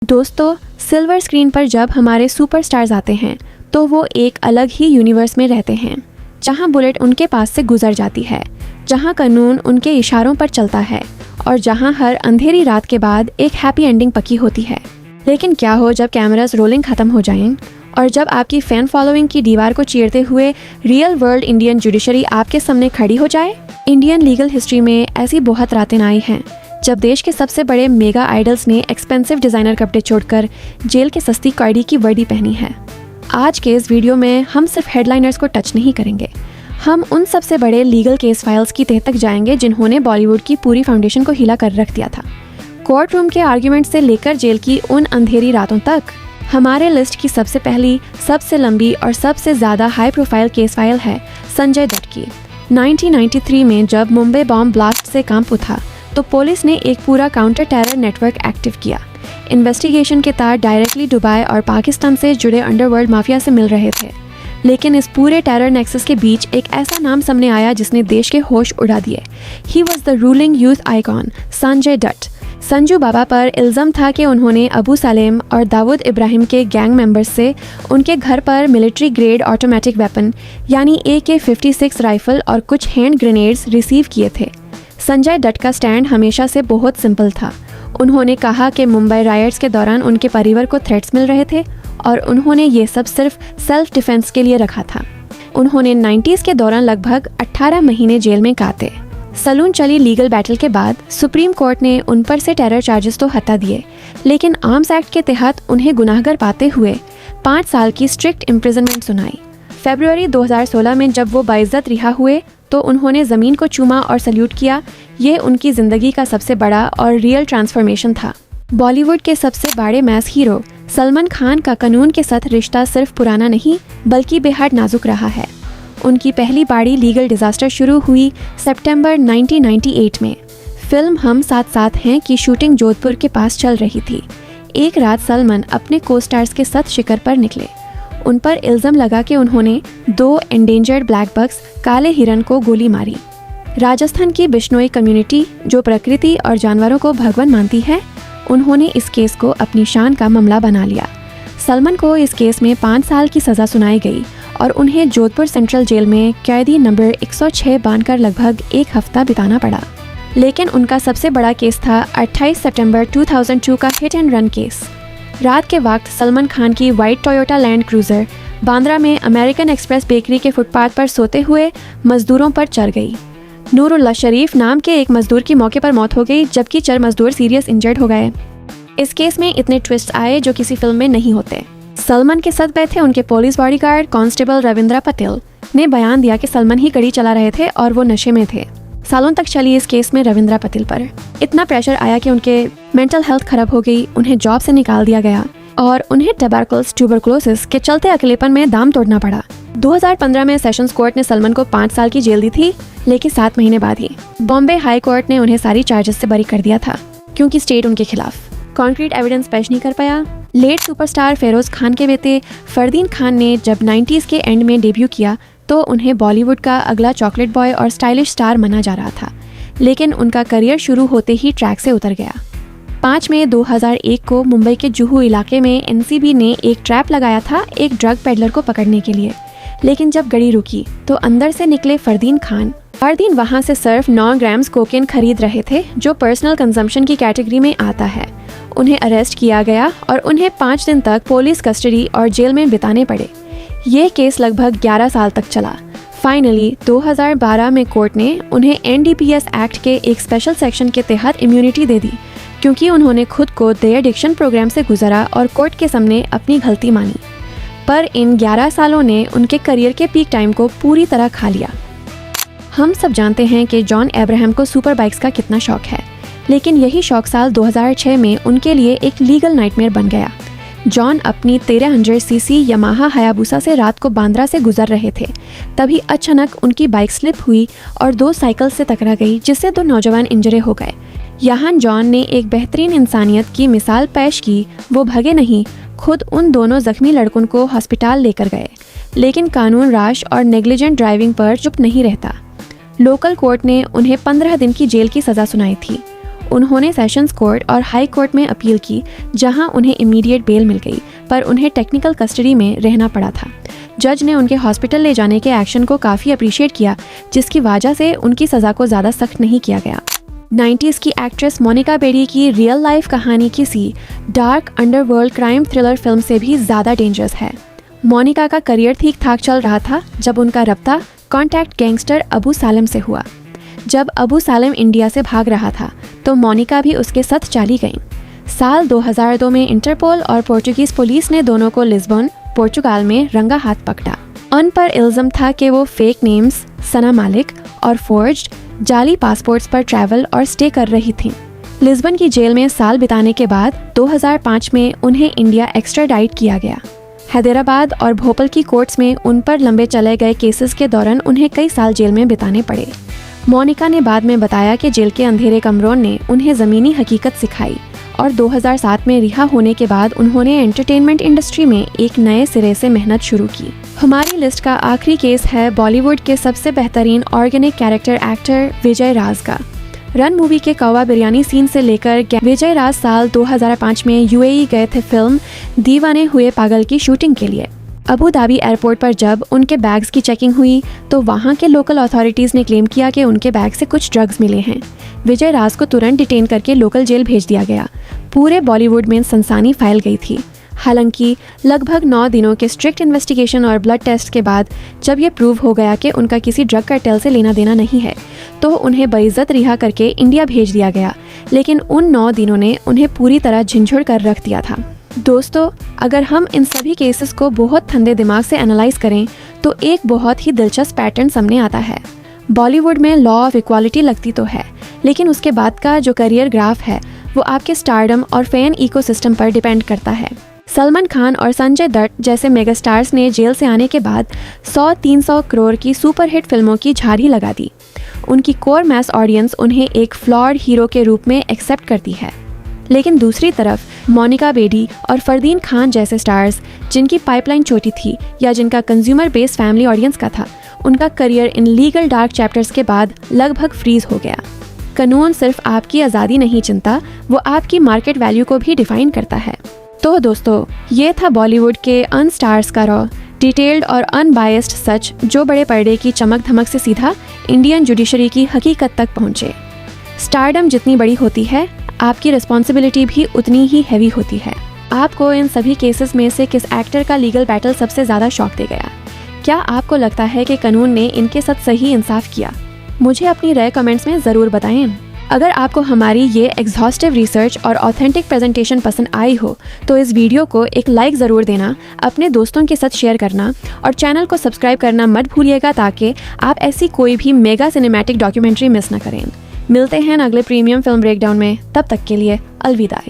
दोस्तों, silver screen पर जब हमारे सुपरस्टार्स आते हैं तो वो एक अलग ही यूनिवर्स में रहते हैं, जहां बुलेट उनके पास से गुजर जाती है, जहां कानून उनके इशारों पर चलता है और जहां हर अंधेरी रात के बाद एक हैप्पी एंडिंग पक्की होती है। लेकिन क्या हो जब कैमरास रोलिंग खत्म हो जाएं और जब आपकी फैन फॉलोइंग की दीवार को चीरते हुए रियल वर्ल्ड इंडियन जुडिशरी आपके सामने खड़ी हो जाए। इंडियन लीगल हिस्ट्री में ऐसी बहुत रातें आई हैं जब देश के सबसे बड़े मेगा आइडल्स ने एक्सपेंसिव डिजाइनर कपड़े छोड़कर जेल के सस्ती कॉयडी की वर्दी पहनी है। आज के इस वीडियो में हम सिर्फ हेडलाइनर्स को टच नहीं करेंगे, हम उन सबसे बड़े लीगल केस फाइल्स की तह तक जाएंगे जिन्होंने बॉलीवुड की पूरी फाउंडेशन को हिला कर रख दिया था। कोर्ट रूम के आर्ग्यूमेंट से लेकर जेल की उन अंधेरी रातों तक। हमारे लिस्ट की सबसे पहली, सबसे लंबी और सबसे ज़्यादा हाई प्रोफाइल केस फाइल है संजय दत्त की। 1993 में जब मुंबई बॉम्ब ब्लास्ट से कांप उठा तो पुलिस ने एक पूरा काउंटर टेरर नेटवर्क एक्टिव किया। इन्वेस्टिगेशन के तार डायरेक्टली दुबई और पाकिस्तान से जुड़े अंडरवर्ल्ड माफिया से मिल रहे थे, लेकिन इस पूरे टेरर नेक्सस के बीच एक ऐसा नाम सामने आया जिसने देश के होश उड़ा दिए। He was the ruling youth icon Sanjay Dutt. Sanju Baba पर इल्ज़ाम था कि उन्होंने अबू सलेम और दाऊद इब्राहिम के गैंग मेंबर्स से उनके घर पर मिलिट्री ग्रेड ऑटोमेटिक वेपन यानी AK-56 राइफल और कुछ हैंड ग्रेनेड्स रिसीव किए थे। संजय दत्त का स्टैंड हमेशा से बहुत सिंपल था। उन्होंने कहा कि मुंबई रायट्स के दौरान उनके परिवार को थ्रेट्स मिल रहे थे और उन्होंने ये सब सिर्फ सेल्फ डिफेंस के लिए रखा था। उन्होंने 90s के दौरान लगभग 18 महीने जेल में काटे। सलून चली लीगल बैटल के बाद सुप्रीम कोर्ट ने उन पर से टेरर चार्जेस तो हटा दिए, लेकिन आर्म्स एक्ट के तहत उन्हें गुनाहगार पाते हुए 5 साल की स्ट्रिक्ट इम्प्रिजनमेंट सुनाई। फरवरी 2016 में जब वो बाइज्जत रिहा हुए तो उन्होंने ज़मीन को चूमा और सल्यूट किया। ये उनकी ज़िंदगी का सबसे बड़ा और रियल ट्रांसफॉर्मेशन था। बॉलीवुड के सबसे बड़े मैस हीरो सलमान खान का कानून के साथ रिश्ता सिर्फ पुराना नहीं बल्कि बेहद नाजुक रहा है। उनकी पहली बड़ी लीगल डिजास्टर शुरू हुई सितंबर 1998 में। फिल्म हम साथ साथ हैं की शूटिंग जोधपुर के पास चल रही थी। एक रात सलमान अपने को स्टार्स के साथ शिकार पर निकले। उन पर इल्ज़ाम लगा कि उन्होंने 2 एंडेंजर्ड ब्लैक बक्स काले हिरन को गोली मारी। राजस्थान की बिश्नोई कम्युनिटी जो प्रकृति और जानवरों को भगवान मानती है, उन्होंने इस केस को अपनी शान का मामला बना लिया। सलमान को इस केस में 5 साल की सज़ा सुनाई गई और उन्हें जोधपुर सेंट्रल जेल में कैदी नंबर 106 बांधकर लगभग 1 हफ्ता बिताना पड़ा। लेकिन उनका सबसे बड़ा केस था 28 सितंबर 2002 का हिट एंड रन केस। रात के वक्त सलमान खान की white Toyota land cruiser Bandra में अमेरिकन एक्सप्रेस बेकरी के फुटपाथ पर सोते हुए मजदूरों पर चढ़ गई। नूरुल्लाह शरीफ नाम के एक मजदूर की मौके पर मौत हो गई, जबकि 4 मजदूर सीरियस इंजर्ड हो गए। इस केस में इतने ट्विस्ट आए जो किसी फिल्म में नहीं होते। सलमान के साथ गए थे उनके police bodyguard constable Ravindra Patel ने बयान दिया कि सलमान ही गाड़ी चला रहे थे और वो नशे में थे। सालों तक चली इस केस में रविंद्र पटेल पर इतना प्रेशर आया कि उनके मेंटल हेल्थ खराब हो गई, उन्हें जॉब से निकाल दिया गया और उन्हें ट्यूबरकुलोसिस के चलते अकेलेपन में दाम तोड़ना पड़ा। 2015 में सेशंस कोर्ट ने सलमान को 5 साल की जेल दी थी, लेकिन 7 महीने बाद ही बॉम्बे हाई कोर्ट ने उन्हें सारी चार्जेस से बरी कर दिया था, क्योंकि स्टेट उनके खिलाफ कॉन्क्रीट एविडेंस पेश नहीं कर पाया। लेट सुपरस्टार फेरोज खान के बेटे फरदीन खान ने जब 90s के एंड में डेब्यू किया तो उन्हें बॉलीवुड का अगला चॉकलेट बॉय और स्टाइलिश स्टार माना जा रहा था, लेकिन उनका करियर शुरू होते ही ट्रैक से उतर गया। 5 मई 2001 को मुंबई के जुहू इलाके में NCB ने एक ट्रैप लगाया था एक ड्रग पेडलर को पकड़ने के लिए, लेकिन जब गाड़ी रुकी तो अंदर से निकले फरदीन खान। फरदीन वहां से सिर्फ 9 ग्राम्स कोकेन खरीद रहे थे, जो पर्सनल कंजम्पशन की कैटेगरी में आता है। उन्हें अरेस्ट किया गया और उन्हें 5 दिन तक पुलिस कस्टडी और जेल में बिताने पड़े। ये केस लगभग 11 साल तक चला। फाइनली 2012 में कोर्ट ने उन्हें NDPS एक्ट के एक स्पेशल सेक्शन के तहत इम्यूनिटी दे दी, क्योंकि उन्होंने खुद को द एडिक्शन प्रोग्राम से गुजरा और कोर्ट के सामने अपनी गलती मानी। पर इन 11 सालों ने उनके करियर के पीक टाइम को पूरी तरह खा लिया। हम सब जानते हैं कि जॉन अब्राहम को सुपर बाइक्स का कितना शौक है, लेकिन यही शौक साल 2006 में उनके लिए एक लीगल नाइटमेयर बन गया। जॉन अपनी 1300cc यामाहा हायाबुसा से रात को बांद्रा से गुजर रहे थे, तभी अचानक उनकी बाइक स्लिप हुई और 2 साइकिल से टकरा गई, जिससे 2 नौजवान इंजरे हो गए। यहाँ जॉन ने एक बेहतरीन इंसानियत की मिसाल पेश की। वो भगे नहीं, खुद उन दोनों जख्मी लड़कों को हॉस्पिटल लेकर गए। लेकिन कानून राश और नेग्लिजेंट ड्राइविंग पर चुप नहीं रहता। लोकल कोर्ट ने उन्हें 15 दिन की जेल की सज़ा सुनाई थी। उन्होंने सेशंस कोर्ट और हाई कोर्ट में अपील की, जहां उन्हें इमीडिएट बेल मिल गई, पर उन्हें टेक्निकल कस्टडी में रहना पड़ा था। जज ने उनके हॉस्पिटल ले जाने के एक्शन को काफ़ी अप्रिशिएट किया, जिसकी वजह से उनकी सज़ा को ज़्यादा सख्त नहीं किया गया। 90s की एक्ट्रेस मोनिका बेडी की रियल लाइफ कहानी किसी dark underworld crime thriller film से भी ज़्यादा डेंजरस है। मोनिका का करियर ठीक ठाक चल रहा था जब उनका रब्ता कॉन्टैक्ट गैंगस्टर अबू सालेम से हुआ। जब अबू सालेम इंडिया से भाग रहा था तो मोनिका भी उसके साथ चली गईं। साल 2002 में इंटरपोल और पोर्चुगीज पुलिस ने दोनों को लिस्बन, पोर्चुगाल में रंगा हाथ पकड़ा। उन पर इल्ज़ाम था कि वो फेक नेम्स, सना मालिक और फोर्ज्ड जाली पासपोर्ट्स पर ट्रैवल और स्टे कर रही थीं। लिस्बन की जेल में साल बिताने के बाद 2005 में उन्हें इंडिया एक्स्ट्राडाइट किया गया। हैदराबाद और भोपाल की कोर्ट्स में उन पर लंबे चले गए केसेस के दौरान उन्हें कई साल जेल में बिताने पड़े। मोनिका ने बाद में बताया कि जेल के अंधेरे कमरों ने उन्हें ज़मीनी हकीकत सिखाई और 2007 में रिहा होने के बाद उन्होंने एंटरटेनमेंट इंडस्ट्री में एक नए सिरे से मेहनत शुरू की। हमारी लिस्ट का आखिरी केस है बॉलीवुड के सबसे बेहतरीन ऑर्गेनिक कैरेक्टर एक्टर विजय राज का। रन मूवी के कौवा बिरयानी सीन से लेकर विजय राज साल 2005 में यूएई गए थे फिल्म दीवाने हुए पागल की शूटिंग के लिए। अबू धाबी एयरपोर्ट पर जब उनके बैग्स की चेकिंग हुई तो वहां के लोकल अथॉरिटीज़ ने क्लेम किया कि उनके बैग से कुछ ड्रग्स मिले हैं। विजय राज को तुरंत डिटेन करके लोकल जेल भेज दिया गया। पूरे बॉलीवुड में सनसनी फैल गई थी। हालांकि लगभग 9 दिनों के स्ट्रिक्ट इन्वेस्टिगेशन और ब्लड टेस्ट के बाद जब ये प्रूव हो गया कि उनका किसी ड्रग कार्टेल से लेना देना नहीं है, तो उन्हें बेइज्जत रिहा करके इंडिया भेज दिया गया। लेकिन उन 9 दिनों ने उन्हें पूरी तरह झंझोड़ कर रख दिया था। दोस्तों, अगर हम इन सभी केसेस को बहुत ठंडे दिमाग से एनालाइज करें तो एक बहुत ही दिलचस्प पैटर्न सामने आता है। बॉलीवुड में लॉ ऑफ इक्वालिटी लगती तो है, लेकिन उसके बाद का जो करियर ग्राफ है वो आपके स्टारडम और फैन इकोसिस्टम पर डिपेंड करता है। सलमान खान और संजय दत्त जैसे मेगास्टार्स ने जेल से आने के बाद 100-300 करोड़ की सुपरहिट फिल्मों की झाड़ी लगा दी। उनकी कोर मैस ऑडियंस उन्हें एक फ्लॉड हीरो के रूप में एक्सेप्ट करती है। लेकिन दूसरी तरफ मोनिका बेडी और फरदीन खान जैसे स्टार्स, जिनकी पाइपलाइन छोटी थी या जिनका कंज्यूमर बेस्ड फैमिली ऑडियंस का था, उनका career in legal dark chapters के बाद लगभग फ्रीज हो गया। कानून सिर्फ आपकी आज़ादी नहीं चुनता, वो आपकी मार्केट वैल्यू को भी डिफाइन करता है। तो दोस्तों, ये था बॉलीवुड के अन स्टार्स का रॉ, डिटेल्ड और अनबायस्ड सच, जो बड़े पर्दे की चमक धमक से सीधा इंडियन जुडिशरी की हकीकत तक पहुँचे। स्टारडम जितनी बड़ी होती है, आपकी रिस्पॉन्सिबिलिटी भी उतनी ही हैवी होती है। आपको इन सभी केसेस में से किस एक्टर का लीगल बैटल सबसे ज़्यादा शॉक दे गया? क्या आपको लगता है कि कानून ने इनके साथ सही इंसाफ किया? मुझे अपनी राय कमेंट्स में ज़रूर बताएं। अगर आपको हमारी ये एग्जॉस्टिव रिसर्च और ऑथेंटिक प्रेजेंटेशन पसंद आई हो तो इस वीडियो को एक लाइक ज़रूर देना, अपने दोस्तों के साथ शेयर करना और चैनल को सब्सक्राइब करना मत भूलिएगा, ताकि आप ऐसी कोई भी मेगा सिनेमैटिक डॉक्यूमेंट्री मिस ना करें। मिलते हैं अगले प्रीमियम फिल्म ब्रेकडाउन में, तब तक के लिए अलविदा।